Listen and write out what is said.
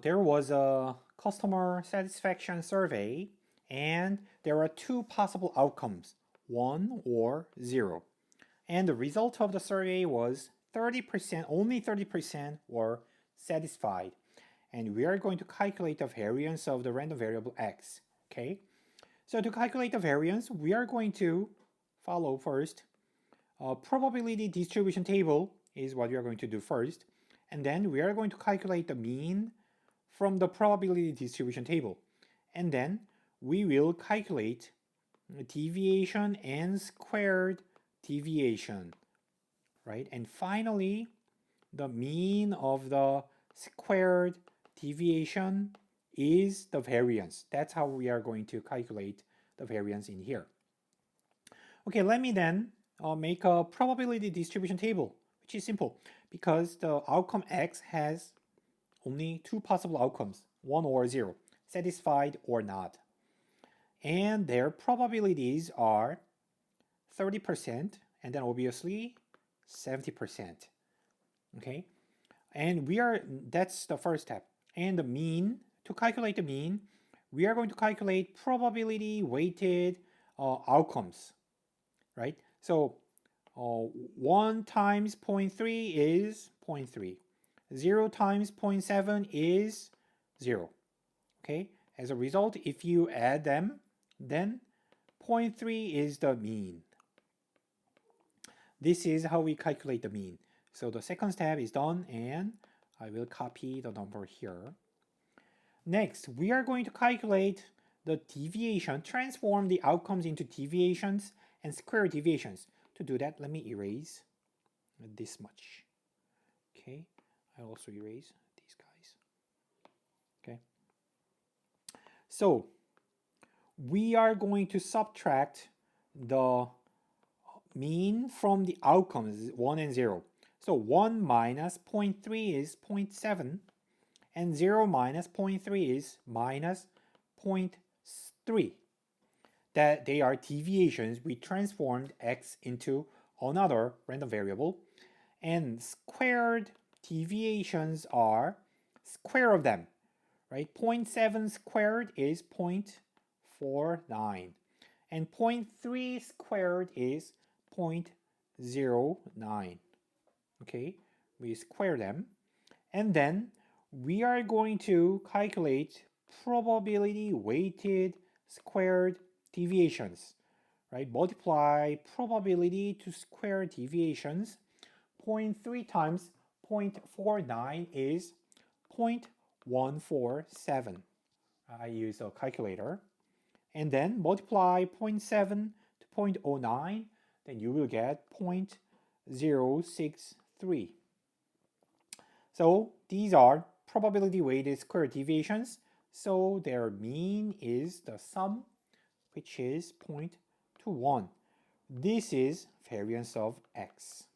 there was a customer satisfaction survey, and there are two possible outcomes, 1 or 0. And the result of the survey was 30%, only 30% were satisfied. And we are going to calculate the variance of the random variable x. Okay? So to calculate the variance, we are going to follow first. Probability distribution table is what we are going to do first. And then we are going to calculate the mean from the probability distribution table. And then we will calculate deviation and squared deviation, right? And finally, the mean of the squared deviation is the variance. That's how we are going to calculate the variance in here. Okay, let me then make a probability distribution table, which is simple because the outcome x has only two possible outcomes, 1 or 0, satisfied or not. And their probabilities are 30% and then obviously 70%. Okay, and that's the first step. And the mean, to calculate the mean, we are going to calculate probability weighted outcomes, right? So 1 times 0.3 is 0.3. 0 times 0.7 is 0. Okay, as a result, if you add them, then 0.3 is the mean. This is how we calculate the mean. So the second step is done, and I will copy the number here. Next, we are going to calculate the deviation, transform the outcomes into deviations and square deviations. To do that, let me erase this much. Okay, I'll also erase these guys. Okay. So we are going to subtract the mean from the outcomes 1 and 0. So 1 minus 0.3 is 0.7 and 0 minus 0.3 is minus 0.3. That they are deviations. We transformed x into another random variable, and squared deviations are square of them, right? 0.7 squared is 0.49 and 0.3 squared is 0.09. Okay, we square them, and then we are going to calculate probability weighted squared deviations, right? Multiply probability to square deviations. 0.3 times 0.49 is 0.147. I use a calculator. And then multiply 0.7 to 0.09, then you will get 0.063. So these are probability weighted square deviations. So their mean is the sum, which is 0.21. This is variance of x.